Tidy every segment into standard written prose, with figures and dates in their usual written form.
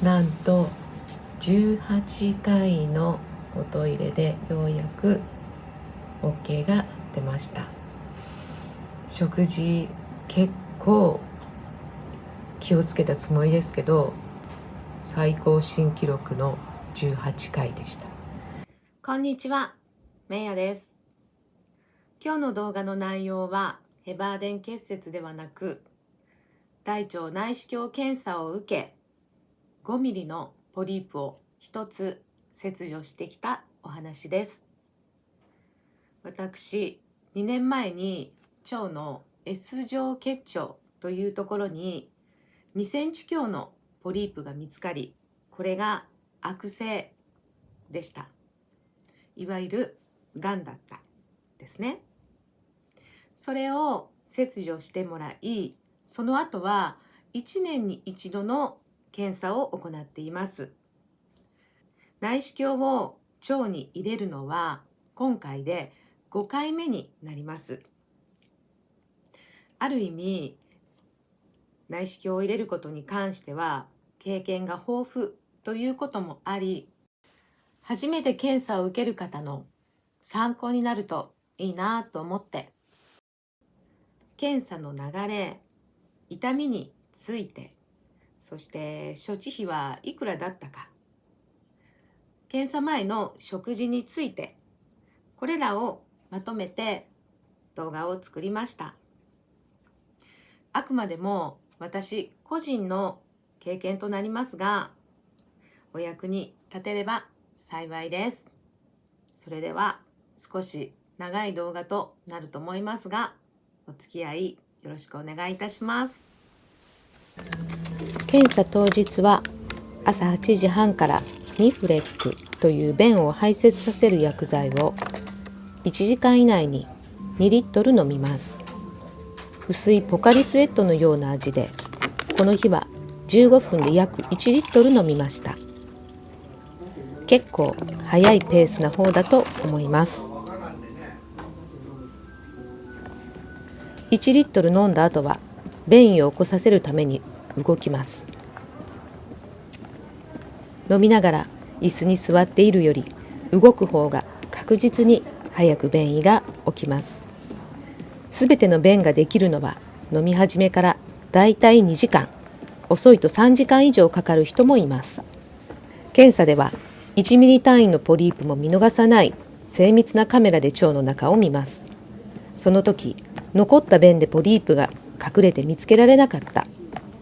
なんと18回のおトイレでようやく OK が出ました。食事結構気をつけたつもりですけど、最高新記録の18回でした。こんにちは、めいやです。今日の動画の内容はヘバーデン結節ではなく、大腸内視鏡検査を受け5ミリのポリープを1つ切除してきたお話です。私、2年前に腸の S 状結腸というところに2センチ強のポリープが見つかり、これが悪性でした。いわゆるがんだったですね。それを切除してもらい、その後は1年に1度の検査を行っています。内視鏡を腸に入れるのは今回で5回目になります。ある意味、内視鏡を入れることに関しては経験が豊富ということもあり、初めて検査を受ける方の参考になるといいなと思って、検査の流れ、痛みについて、そして処置費はいくらだったか、検査前の食事について、これらをまとめて動画を作りました。あくまでも私個人の経験となりますが、お役に立てれば幸いです。それでは少し長い動画となると思いますが、お付き合いよろしくお願いいたします。検査当日は朝8時半からニフレックという便を排泄させる薬剤を1時間以内に2リットル飲みます。薄いポカリスエットのような味で、この日は15分で約1リットル飲みました。結構早いペースな方だと思います。1リットル飲んだ後は便意を起こさせるために動きます。飲みながら椅子に座っているより動く方が確実に早く便意が起きます。すべての便ができるのは飲み始めからだいたい2時間、遅いと3時間以上かかる人もいます。検査では1ミリ単位のポリープも見逃さない精密なカメラで腸の中を見ます。その時、残った便でポリープが隠れて見つけられなかった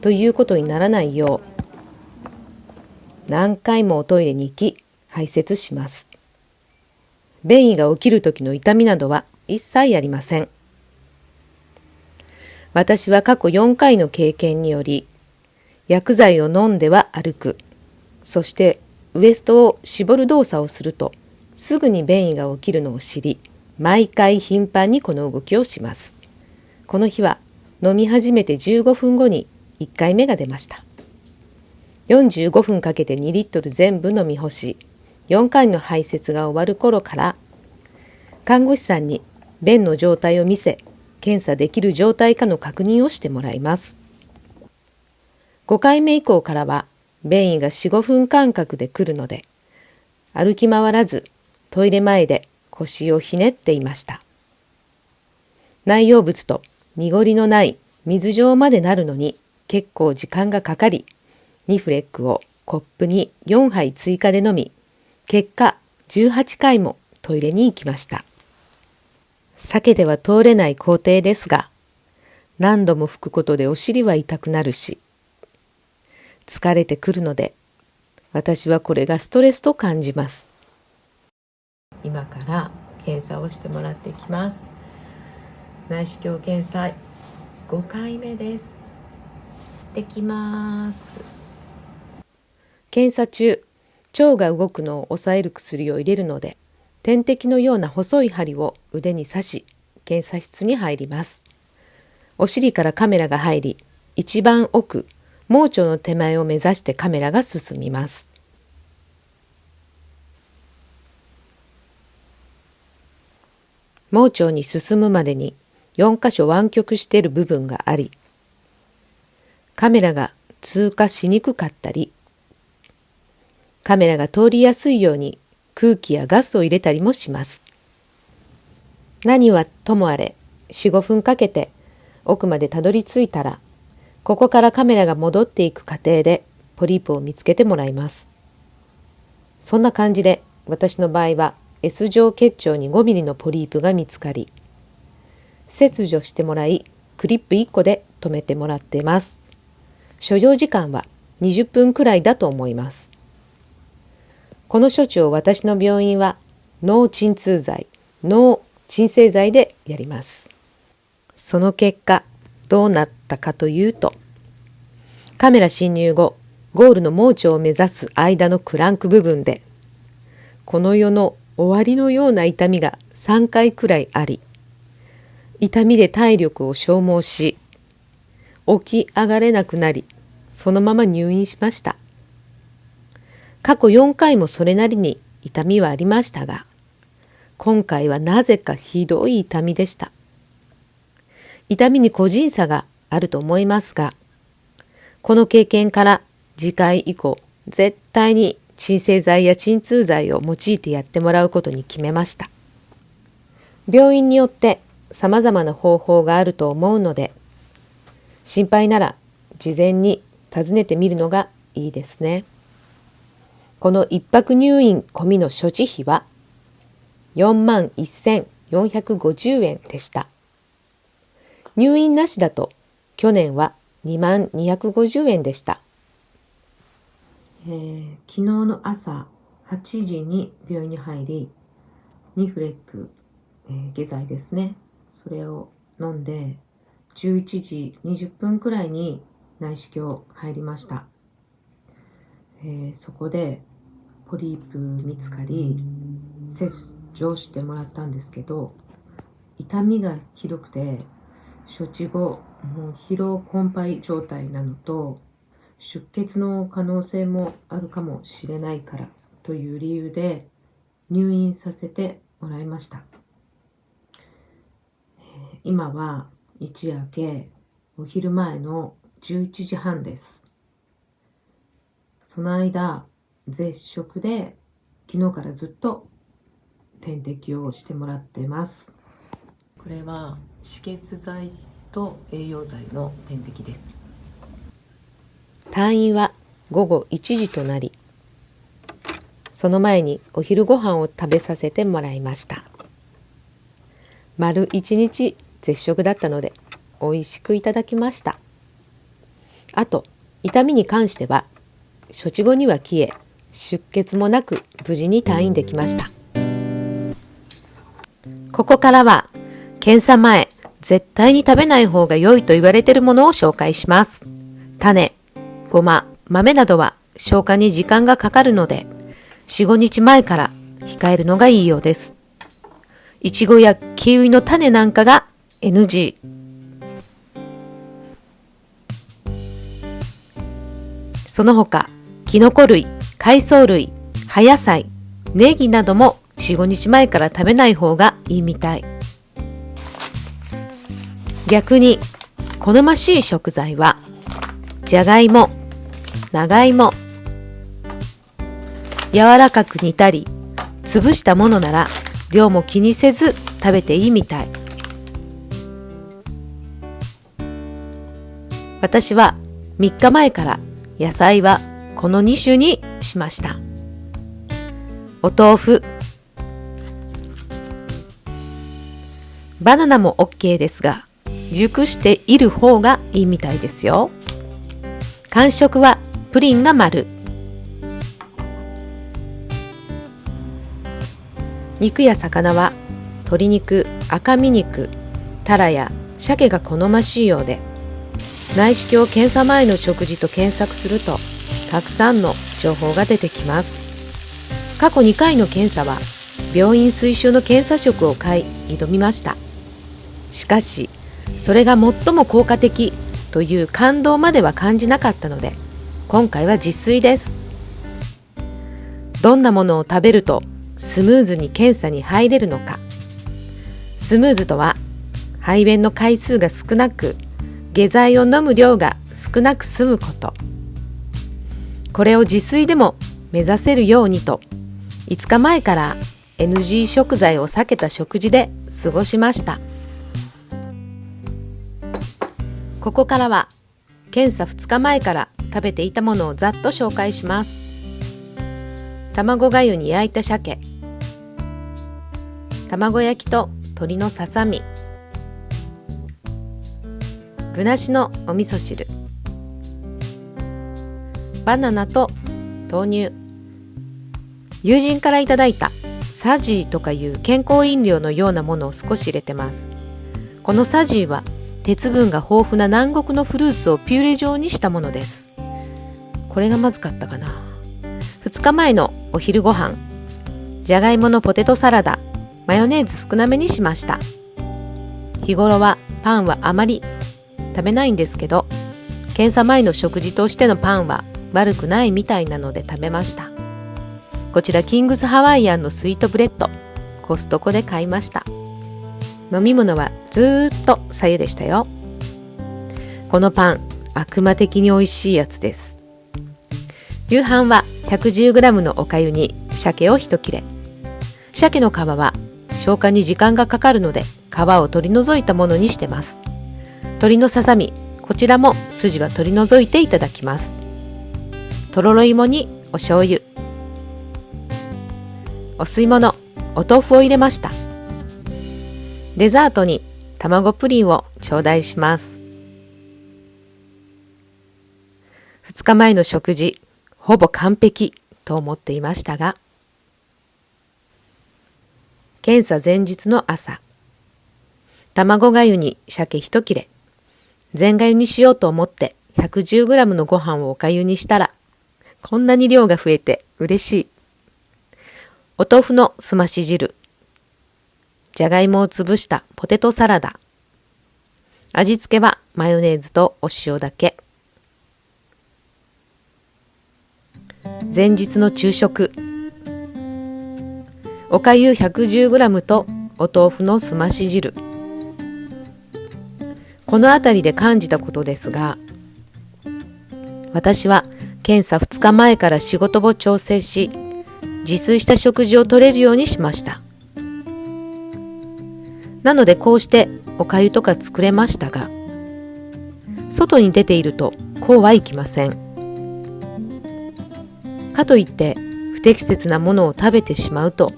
ということにならないよう、何回もおトイレに行き排泄します。便意が起きる時の痛みなどは一切ありません。私は過去4回の経験により、薬剤を飲んでは歩く、そしてウエストを絞る動作をすると、すぐに便意が起きるのを知り、毎回頻繁にこの動きをします。この日は飲み始めて15分後に1回目が出ました。45分かけて2リットル全部飲み干し、4回の排泄が終わる頃から、看護師さんに便の状態を見せ、検査できる状態かの確認をしてもらいます。5回目以降からは便意が4、5分間隔で来るので、歩き回らずトイレ前で腰をひねっていました。内容物と濁りのない水状までなるのに結構時間がかかり、ニフレックをコップに4杯追加で飲み、結果18回もトイレに行きました。避けては通れない工程ですが、何度も拭くことでお尻は痛くなるし、疲れてくるので、私はこれがストレスと感じます。今から検査をしてもらっていきます。内視鏡検査5回目です。できます。検査中、腸が動くのを抑える薬を入れるので、点滴のような細い針を腕に刺し、検査室に入ります。お尻からカメラが入り、一番奥、盲腸の手前を目指してカメラが進みます。盲腸に進むまでに4箇所湾曲している部分があり、カメラが通過しにくかったり、カメラが通りやすいように空気やガスを入れたりもします。何はともあれ、4、5分かけて奥までたどり着いたら、ここからカメラが戻っていく過程でポリープを見つけてもらいます。そんな感じで私の場合は S 状結腸に5ミリのポリープが見つかり、切除してもらい、クリップ1個で留めてもらっています。所要時間は20分くらいだと思います。この処置を私の病院は脳鎮痛剤、脳鎮静剤でやります。その結果、どうなったかというと、カメラ侵入後、ゴールの盲腸を目指す間のクランク部分で、この世の終わりのような痛みが3回くらいあり、痛みで体力を消耗し、起き上がれなくなり、そのまま入院しました。過去4回もそれなりに痛みはありましたが、今回はなぜかひどい痛みでした。痛みに個人差があると思いますが、この経験から次回以降、絶対に鎮静剤や鎮痛剤を用いてやってもらうことに決めました。病院によって様々な方法があると思うので、心配なら事前に訪ねてみるのがいいですね。この1泊入院込みの処置費は41,450円でした。入院なしだと去年は2250円でした。昨日の朝8時に病院に入り、ニフレック、下剤ですね。それを飲んで、11時20分くらいに内視鏡入りました。そこでポリープ見つかり、切除してもらったんですけど、痛みがひどくて、処置後、もう疲労困憊状態なのと、出血の可能性もあるかもしれないからという理由で入院させてもらいました。今は一夜明け、お昼前の11時半です。その間、絶食で昨日からずっと点滴をしてもらってます。これは止血剤と栄養剤の点滴です。退院は午後1時となり、その前にお昼ご飯を食べさせてもらいました。丸1日絶食だったので美味しくいただきました。あと、痛みに関しては処置後には消え、出血もなく無事に退院できました。ここからは検査前絶対に食べない方が良いと言われているものを紹介します。種、ごま、豆などは消化に時間がかかるので、4、5日前から控えるのがいいようです。いちごやキウイの種なんかが NG。その他、キノコ類、海藻類、葉野菜、ネギなども4、5日前から食べない方がいいみたい。逆に好ましい食材はじゃがいも、長芋、柔らかく煮たり潰したものなら量も気にせず食べていいみたい。私は3日前から野菜はこの2種にしました。お豆腐、バナナも OK ですが、熟している方がいいみたいですよ。間食はプリンが丸。肉や魚は鶏肉、赤身肉、タラや鮭が好ましいようで、内視鏡検査前の食事と検索するとたくさんの情報が出てきます。過去2回の検査は病院推奨の検査食を買い挑みました。しかしそれが最も効果的という感動までは感じなかったので、今回は自炊です。どんなものを食べるとスムーズに検査に入れるのか。スムーズとは排便の回数が少なく、下剤を飲む量が少なく済むこと。これを自炊でも目指せるようにと5日前から NG 食材を避けた食事で過ごしました。ここからは検査2日前から食べていたものをざっと紹介します。卵がゆに焼いた鮭、卵焼きと鶏のささみ、具なしのお味噌汁、バナナと豆乳、友人からいただいたサジーとかいう健康飲料のようなものを少し入れてます。このサジーは鉄分が豊富な南国のフルーツをピューレ状にしたものです。これがまずかったかな。2日前のお昼ご飯、じゃがいものポテトサラダ、マヨネーズ少なめにしました。日頃はパンはあまり食べないんですけど、検査前の食事としてのパンは悪くないみたいなので食べました。こちらキングスハワイアンのスイートブレッド、コストコで買いました。飲み物はずーっと白湯でしたよ。このパン、悪魔的に美味しいやつです。夕飯は 110g のおかゆに鮭を1切れ。鮭の皮は消化に時間がかかるので皮を取り除いたものにしてます。鶏のささみ、こちらも筋は取り除いていただきます。とろろ芋にお醤油、お吸い物、お豆腐を入れました。デザートに卵プリンを頂戴します。2日前の食事、ほぼ完璧と思っていましたが、検査前日の朝、卵がゆに鮭1切れ、全がゆにしようと思って 110g のご飯をおかゆにしたら、こんなに量が増えて嬉しい。お豆腐のすまし汁、じゃがいもを潰したポテトサラダ、味付けはマヨネーズとお塩だけ。前日の昼食、おかゆ 110g とお豆腐のすまし汁。このあたりで感じたことですが、私は検査2日前から仕事を調整し、自炊した食事を取れるようにしました。なのでこうしておかゆとか作れましたが、外に出ているとこうはいきません。かといって不適切なものを食べてしまうと、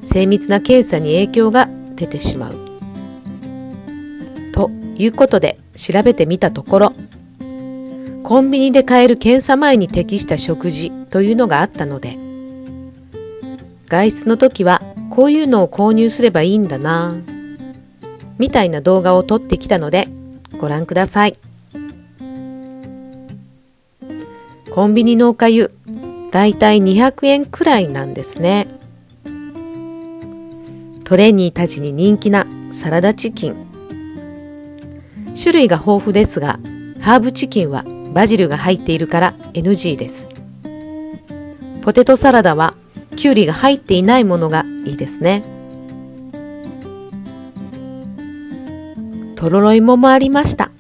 精密な検査に影響が出てしまう。ということで調べてみたところ、コンビニで買える検査前に適した食事というのがあったので、外出の時はこういうのを購入すればいいんだなみたいな動画を撮ってきたのでご覧ください。コンビニのおかゆ、だいたい200円くらいなんですね。トレーニーたちに人気なサラダチキン。種類が豊富ですが、ハーブチキンはバジルが入っているから NG です。ポテトサラダはキュウリが入っていないものがいいですね。とろろ芋もありました。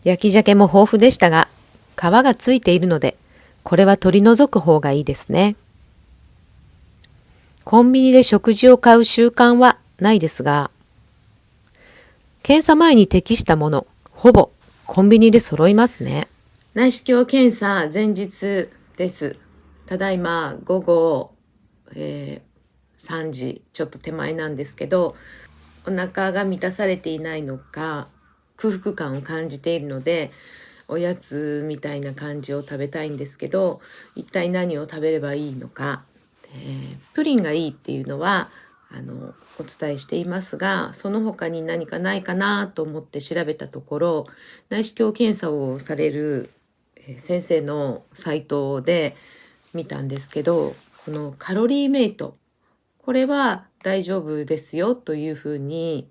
焼き鮭も豊富でしたが、皮がついているので、これは取り除く方がいいですね。コンビニで食事を買う習慣はないですが、検査前に適したもの、ほぼコンビニで揃いますね。内視鏡検査前日です。ただいま午後、3時ちょっと手前なんですけど、お腹が満たされていないのか空腹感を感じているので、おやつみたいな感じを食べたいんですけど、一体何を食べればいいのか、プリンがいいっていうのはお伝えしていますが、その他に何かないかなと思って調べたところ、内視鏡検査をされる先生のサイトで見たんですけど、このカロリーメイト、これは大丈夫ですよというふうに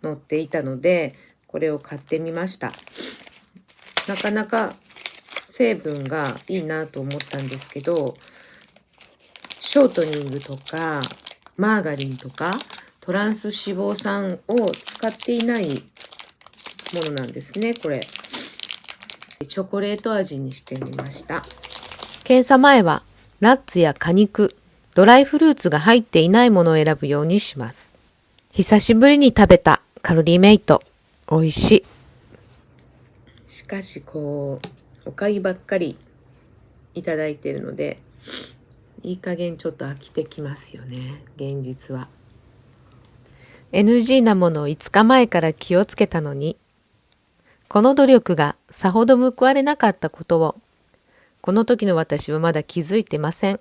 載っていたので、これを買ってみました。なかなか成分がいいなと思ったんですけど、ショートニングとかマーガリンとかトランス脂肪酸を使っていないものなんですね。これチョコレート味にしてみました。検査前はナッツや果肉、ドライフルーツが入っていないものを選ぶようにします。久しぶりに食べたカロリーメイト、美味しい。しかしおかゆばっかりいただいているので、いい加減ちょっと飽きてきますよね、現実は。NG なものを5日前から気をつけたのに、この努力がさほど報われなかったことを、この時の私はまだ気づいてません。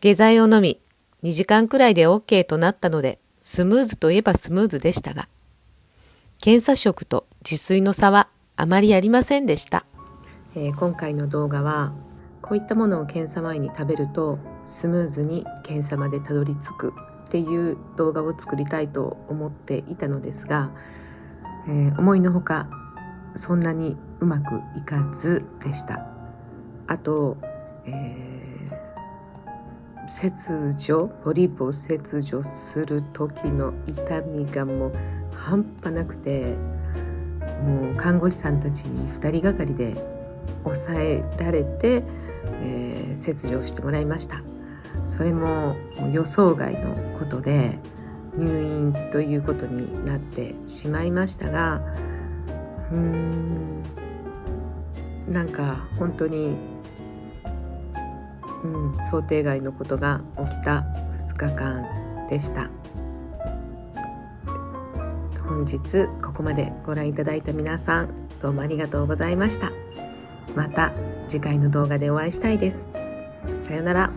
下剤を飲み、2時間くらいで OK となったので、スムーズといえばスムーズでしたが、検査食と自炊の差はあまりありませんでした。今回の動画は、こういったものを検査前に食べるとスムーズに検査までたどり着くっていう動画を作りたいと思っていたのですが、思いのほかそんなにうまくいかずでした。あと、ポリープを切除する時の痛みがもう半端なくて、もう看護師さんたち2人がかりで抑えられて、切除してもらいました。それも予想外のことで入院ということになってしまいましたが、なんか本当に、想定外のことが起きた2日間でした。本日ここまでご覧いただいた皆さん、どうもありがとうございました。また次回の動画でお会いしたいです。さよなら。